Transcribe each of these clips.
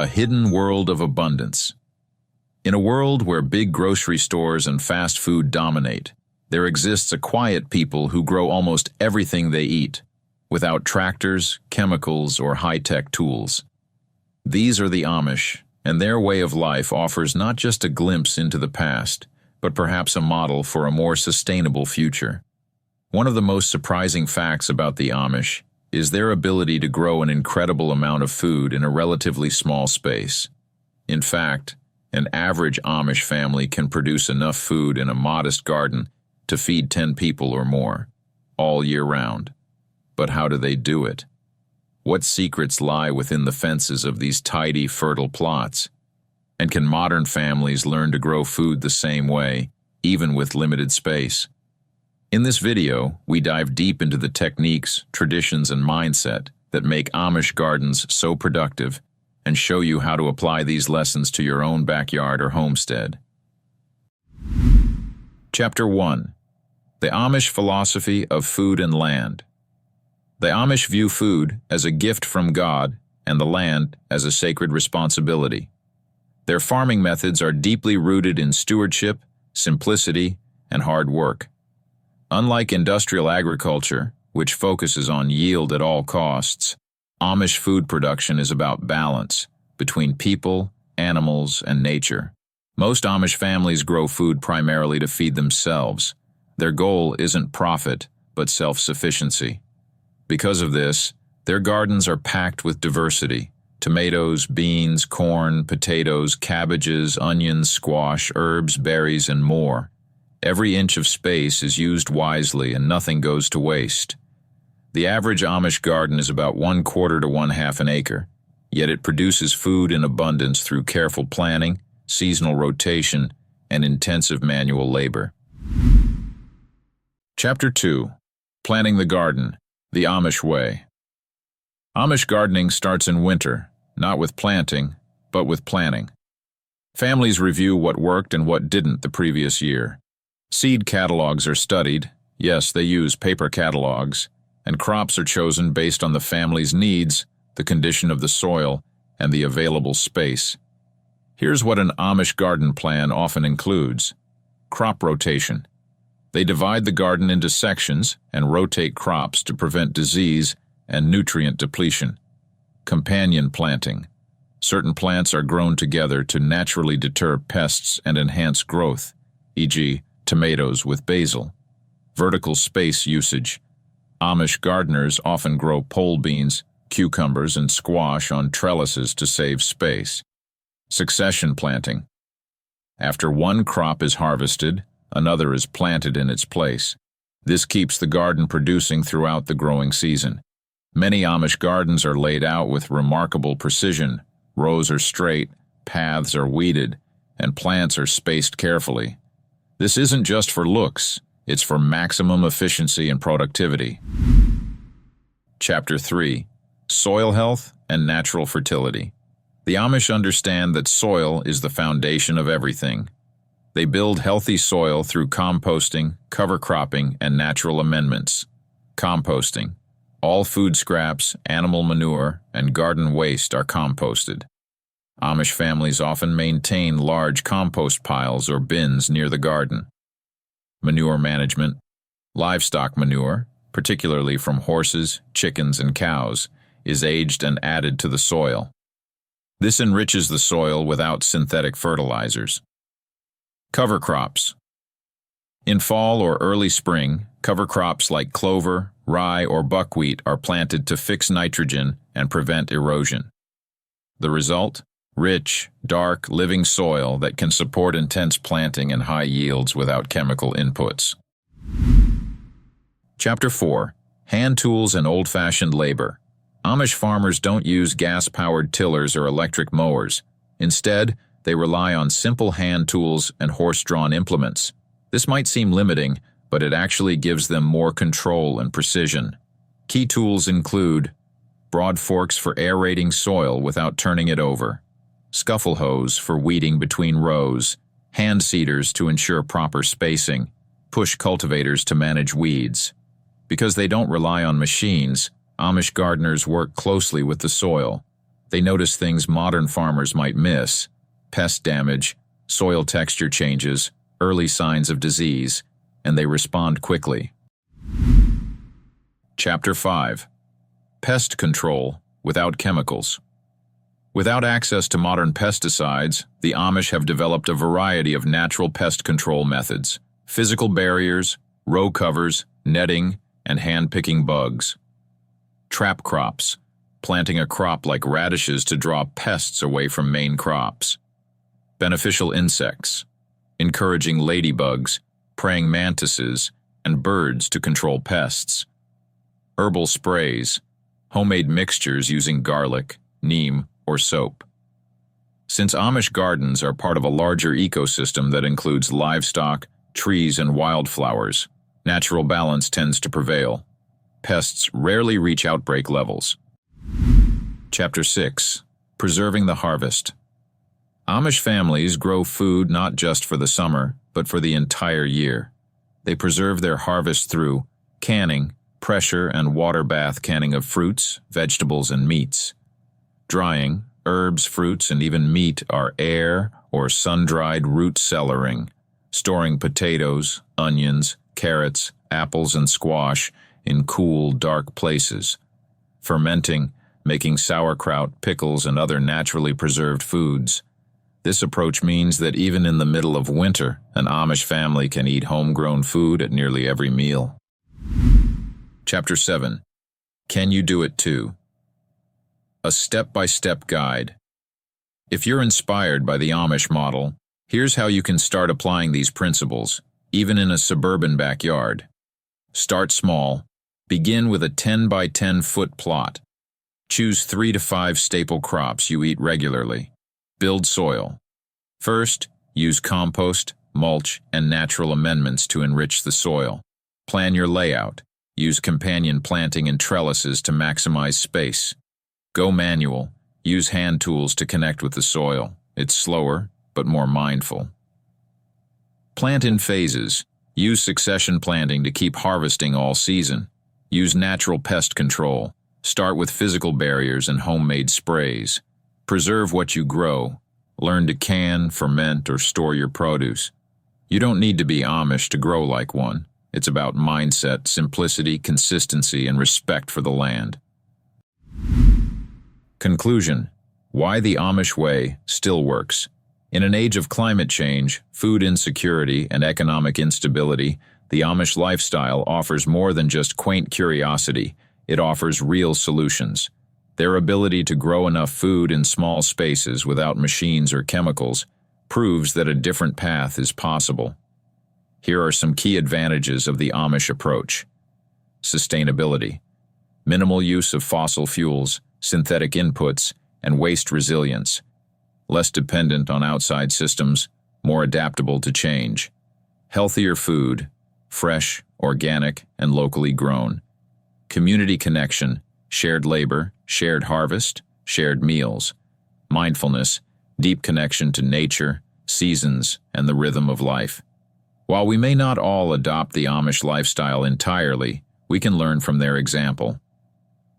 A hidden world of abundance. In a world where big grocery stores and fast food dominate, there exists a quiet people who grow almost everything they eat, without tractors, chemicals, or high-tech tools. These are the Amish, and their way of life offers not just a glimpse into the past, but perhaps a model for a more sustainable future. One of the most surprising facts about the Amish is their ability to grow an incredible amount of food in a relatively small space. In fact, an average Amish family can produce enough food in a modest garden to feed 10 people or more, all year round. But how do they do it? What secrets lie within the fences of these tidy, fertile plots? And can modern families learn to grow food the same way, even with limited space? In this video, we dive deep into the techniques, traditions, and mindset that make Amish gardens so productive and show you how to apply these lessons to your own backyard or homestead. Chapter 1. The Amish Philosophy of Food and Land. The Amish view food as a gift from God and the land as a sacred responsibility. Their farming methods are deeply rooted in stewardship, simplicity, and hard work. Unlike industrial agriculture, which focuses on yield at all costs, Amish food production is about balance between people, animals, and nature. Most Amish families grow food primarily to feed themselves. Their goal isn't profit, but self-sufficiency. Because of this, their gardens are packed with diversity: tomatoes, beans, corn, potatoes, cabbages, onions, squash, herbs, berries, and more. Every inch of space is used wisely and nothing goes to waste. The average Amish garden is about 1/4 to 1/2 an acre, yet it produces food in abundance through careful planning, seasonal rotation, and intensive manual labor. Chapter 2. Planting the Garden, the Amish Way. Amish gardening starts in winter, not with planting, but with planning. Families review what worked and what didn't the previous year. Seed catalogs are studied, yes, they use paper catalogs, and crops are chosen based on the family's needs, the condition of the soil, and the available space. Here's what an Amish garden plan often includes. Crop rotation. They divide the garden into sections and rotate crops to prevent disease and nutrient depletion. Companion planting. Certain plants are grown together to naturally deter pests and enhance growth, e.g., tomatoes with basil. Vertical space usage. Amish gardeners often grow pole beans, cucumbers, and squash on trellises to save space. Succession planting. After one crop is harvested, another is planted in its place. This keeps the garden producing throughout the growing season. Many Amish gardens are laid out with remarkable precision. Rows are straight, paths are weeded, and plants are spaced carefully. This isn't just for looks, it's for maximum efficiency and productivity. Chapter 3. Soil Health and Natural Fertility. The Amish understand that soil is the foundation of everything. They build healthy soil through composting, cover cropping, and natural amendments. Composting. All food scraps, animal manure, and garden waste are composted. Amish families often maintain large compost piles or bins near the garden. Manure management. Livestock manure, particularly from horses, chickens, and cows, is aged and added to the soil. This enriches the soil without synthetic fertilizers. Cover crops. In fall or early spring, cover crops like clover, rye, or buckwheat are planted to fix nitrogen and prevent erosion. The result? Rich, dark, living soil that can support intense planting and high yields without chemical inputs. Chapter 4. Hand tools and old-fashioned labor. Amish farmers don't use gas-powered tillers or electric mowers. Instead, they rely on simple hand tools and horse-drawn implements. This might seem limiting, but it actually gives them more control and precision. Key tools include broad forks for aerating soil without turning it over, scuffle hoes for weeding between rows, hand seeders to ensure proper spacing, push cultivators to manage weeds. Because they don't rely on machines, Amish gardeners work closely with the soil. They notice things modern farmers might miss: pest damage, soil texture changes, early signs of disease, and they respond quickly. Chapter 5. Pest Control Without Chemicals. Without access to modern pesticides, the Amish have developed a variety of natural pest control methods: physical barriers, row covers, netting, and hand-picking bugs. Trap crops, planting a crop like radishes to draw pests away from main crops. Beneficial insects, encouraging ladybugs, praying mantises, and birds to control pests. Herbal sprays, homemade mixtures using garlic, neem, or soap. Since Amish gardens are part of a larger ecosystem that includes livestock, trees, and wildflowers, natural balance tends to prevail. Pests rarely reach outbreak levels. Chapter 6. Preserving the Harvest. Amish families grow food not just for the summer, but for the entire year. They preserve their harvest through canning, pressure and water bath canning of fruits, vegetables, and meats. Drying, herbs, fruits, and even meat are air or sun-dried root cellaring. Storing potatoes, onions, carrots, apples, and squash in cool, dark places. Fermenting, making sauerkraut, pickles, and other naturally preserved foods. This approach means that even in the middle of winter, an Amish family can eat homegrown food at nearly every meal. Chapter 7. Can you do it too? A step-by-step guide. If you're inspired by the Amish model, here's how you can start applying these principles, even in a suburban backyard. Start small. Begin with a 10 by 10 foot plot. Choose 3 to 5 staple crops you eat regularly. Build soil. First, use compost, mulch, and natural amendments to enrich the soil. Plan your layout. Use companion planting and trellises to maximize space. Go manual. Use hand tools to connect with the soil. It's slower, but more mindful. Plant in phases. Use succession planting to keep harvesting all season. Use natural pest control. Start with physical barriers and homemade sprays. Preserve what you grow. Learn to can, ferment, or store your produce. You don't need to be Amish to grow like one. It's about mindset, simplicity, consistency, and respect for the land. Conclusion. Why the Amish way still works. In an age of climate change, food insecurity, and economic instability, the Amish lifestyle offers more than just quaint curiosity. It offers real solutions. Their ability to grow enough food in small spaces without machines or chemicals proves that a different path is possible. Here are some key advantages of the Amish approach. Sustainability. Minimal use of fossil fuels, synthetic inputs, and waste resilience. Less dependent on outside systems, more adaptable to change. Healthier food, fresh, organic, and locally grown. Community connection, shared labor, shared harvest, shared meals. Mindfulness, deep connection to nature, seasons, and the rhythm of life. While we may not all adopt the Amish lifestyle entirely, we can learn from their example.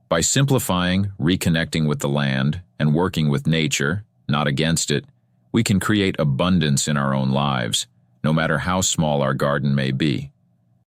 By simplifying, reconnecting with the land, and working with nature, not against it, we can create abundance in our own lives, no matter how small our garden may be.